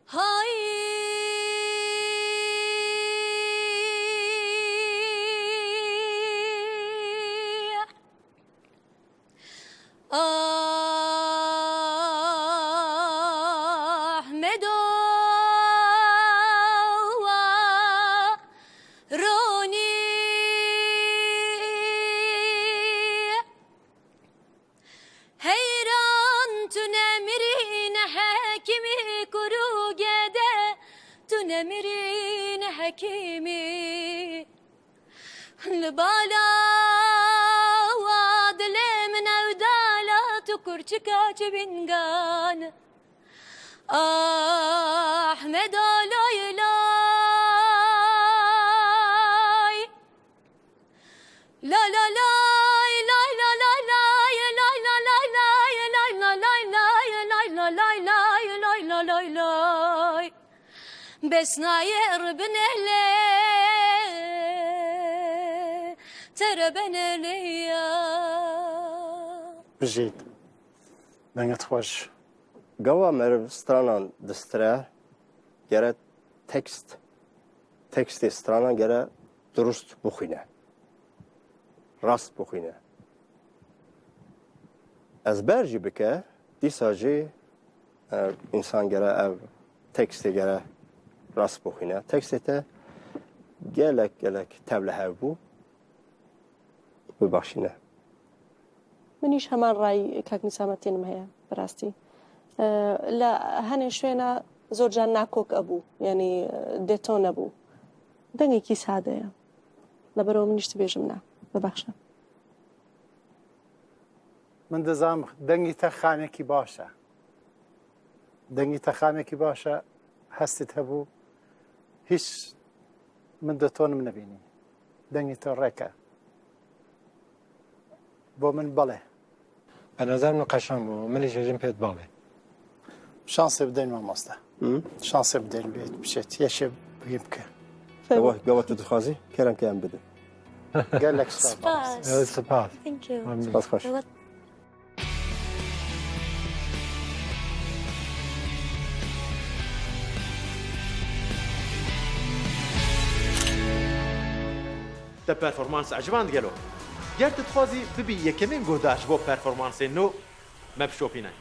هاي أحمدو روني حيران تنمرين حاكمي كروجدا تنمرين حكيمي البالا وادل من أودالا تكرتكا بنغان أحمد لاي لاي لا لا لاي لاي لا لاي لاي لاي لاي لاي لاي لاي لاي لاي لاي لاي لاي لاي بس ناير بن أهلي ترى بن ليا بجيت دنگت خوش Gava merv stranan distre gere tekst stranan gere durust buxine. Rast buxine. Ezber jî bike dîsa jî insan gere ev tekstê gere rast buxine. Tekstê te gelek tevle hev bû bibexşîne. منیش هەمان ڕای کاک نیسامەتێنم هەیە بەڕاستی لە هەنێ شوێنە زۆرجان ناکۆک ئەبوو یعنی دێتۆ نەبوو دەنگێکی سادەیە لەبەرەوە منیشت بێژم نا ببەخشە من دەزانم دەنگی تە خانێکی باشە دەنگی تە خانێکی باشە هەستت هەبوو هیچ من دەتۆنم نەبینی دەنگی تۆ ڕێکە بۆ من بەڵێ بەنظرم قەشەنگ بوو منیش ژم پێت بەڵێ شانسێ بدەین مامۆستا شانسێ بدەین بێت بچێت یەشێ بگی بکە Gava tu dixwazî kerem ke em bidin. gelek سباس سپاس Thank you Spas xweş. te performans ecvan digelo. Ger tu dixwazî bibî yekemîn guhdaş bo performansên nû me bişopîne.